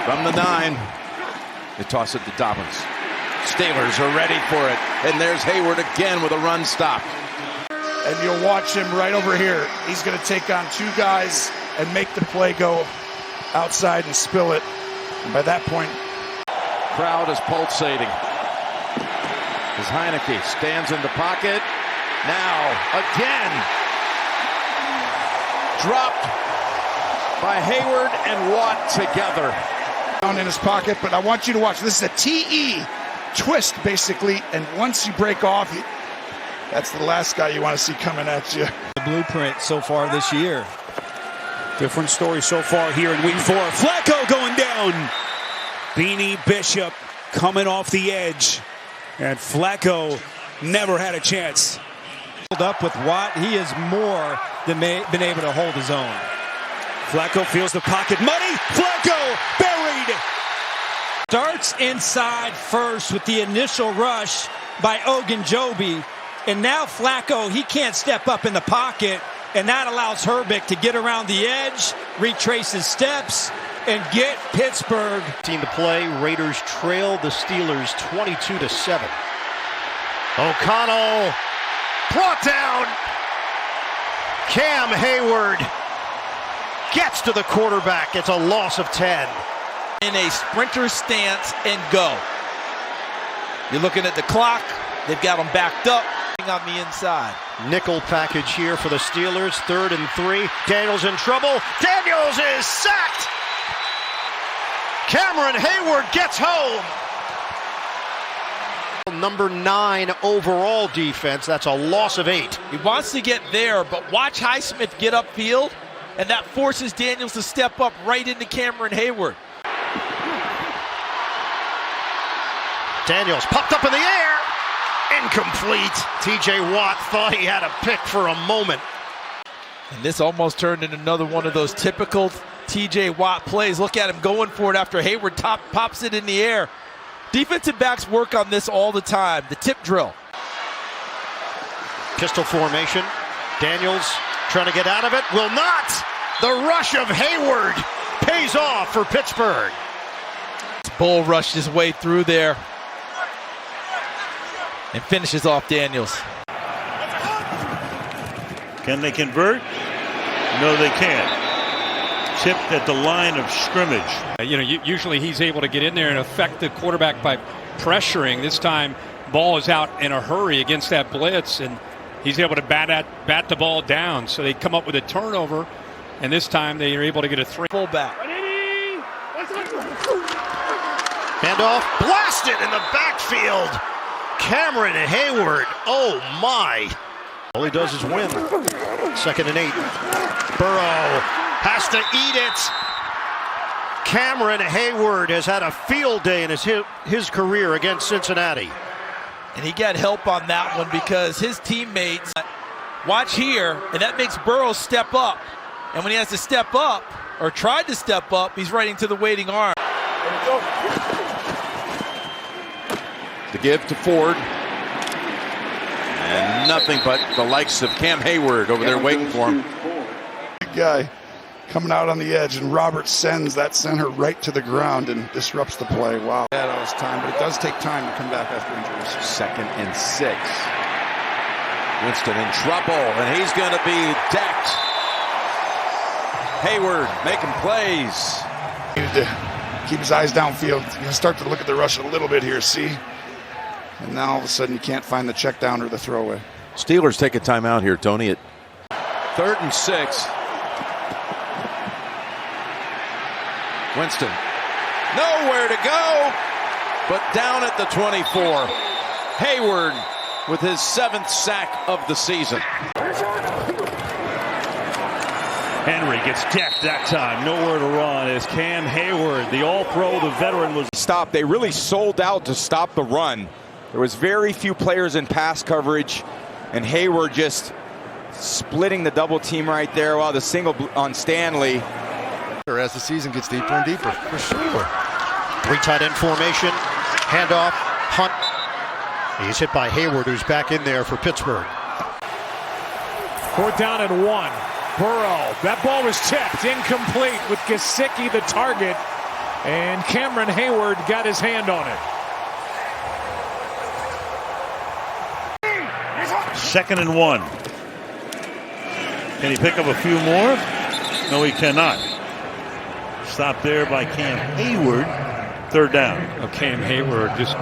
From the 9, they toss it to Dobbins. Steelers are ready for it. And there's Heyward again with a run stop. And you'll watch him right over here. He's going to take on 2 guys and make the play go outside and spill it. And by that point, crowd is pulsating. As Heineke stands in the pocket. Now, again. Dropped by Heyward and Watt together. Down in his pocket, but I want you to watch. This is a TE twist, basically. And once you break off, that's the last guy you want to see coming at you. The blueprint so far this year. Different story so far here in week 4. Flacco going down. Beanie Bishop coming off the edge. And Flacco never had a chance. Up with Watt, he is more than been able to hold his own. Flacco feels the pocket money. Flacco buried. Starts inside first with the initial rush by Ogunjobi. And now Flacco, he can't step up in the pocket. And that allows Herbig to get around the edge, retrace his steps, and get Pittsburgh. Team to play. Raiders trail the Steelers 22-7. O'Connell brought down. Cam Heyward gets to the quarterback. It's a loss of 10. In a sprinter stance and go. You're looking at the clock. They've got them backed up on the inside. Nickel package here for the Steelers. 3rd and 3. Daniels in trouble. Daniels is sacked. Cameron Heyward gets home. Number 9 overall defense. That's a loss of 8. He wants to get there, but watch Highsmith get upfield, and that forces Daniels to step up right into Cameron Heyward. Daniels popped up in the air. Incomplete. TJ Watt thought he had a pick for a moment. And this almost turned into another one of those typical TJ Watt plays. Look at him going for it after Heyward pops it in the air. Defensive backs work on this all the time. The tip drill. Pistol formation. Daniels trying to get out of it. Will not. The rush of Heyward pays off for Pittsburgh. Bull rushed his way through there and finishes off Daniels. Can they convert? No, they can't. Tipped at the line of scrimmage. Usually he's able to get in there and affect the quarterback by pressuring. This time, ball is out in a hurry against that blitz, and he's able to bat the ball down. So they come up with a turnover, and this time they are able to get a 3. Fullback. Handoff blasted in the backfield. Cameron Heyward. Oh my! All he does is win. 2nd and 8. Burrow has to eat it. Cameron Heyward has had a field day in his career against Cincinnati. And he got help on that one because his teammates, watch here, and that makes Burrow step up. And when he has to step up, or tried to step up, he's right into the waiting arm. The give to Ford. And nothing but the likes of Cam Heyward over there waiting for him. Big guy coming out on the edge, and Roberts sends that center right to the ground and disrupts the play. Wow. That all his time, but it does take time to come back after injuries. 2nd and 6. Winston in trouble, and he's going to be decked. Heyward making plays. Needed to keep his eyes downfield. You're going to start to look at the rush a little bit here, see? And now all of a sudden you can't find the check down or the throwaway. Steelers take a timeout here, Tony, at 3rd and 6. Winston, nowhere to go, but down at the 24. Heyward with his 7th sack of the season. Henry gets decked that time. Nowhere to run as Cam Heyward, the all-pro, the veteran, was stopped. They really sold out to stop the run. There was very few players in pass coverage, and Heyward just splitting the double team right there while the single on Stanley. As the season gets deeper and deeper, for sure. 3 tight end formation, handoff, Hunt. He's hit by Heyward, who's back in there for Pittsburgh. 4th down and 1. Burrow, that ball was tipped, incomplete with Gesicki the target. And Cameron Heyward got his hand on it. 2nd and 1. Can he pick up a few more? No, he cannot. Stopped there by Cam Heyward. 3rd down. Cam Heyward, just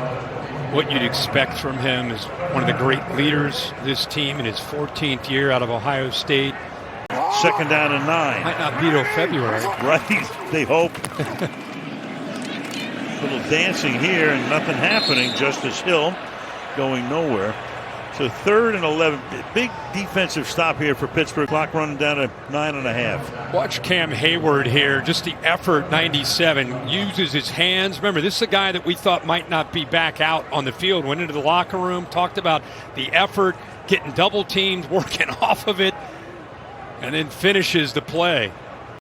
what you'd expect from him, is one of the great leaders of this team in his 14th year out of Ohio State. 2nd down and 9. Might not be till February. Right, they hope. Little dancing here and nothing happening. Justice Hill going nowhere. So 3rd and 11. Big defensive stop here for Pittsburgh. Clock running down to 9.5. Watch Cam Heyward here. Just the effort. 97 uses his hands. Remember, this is a guy that we thought might not be back out on the field. Went into the locker room, talked about the effort, getting double teamed, working off of it, and then finishes the play.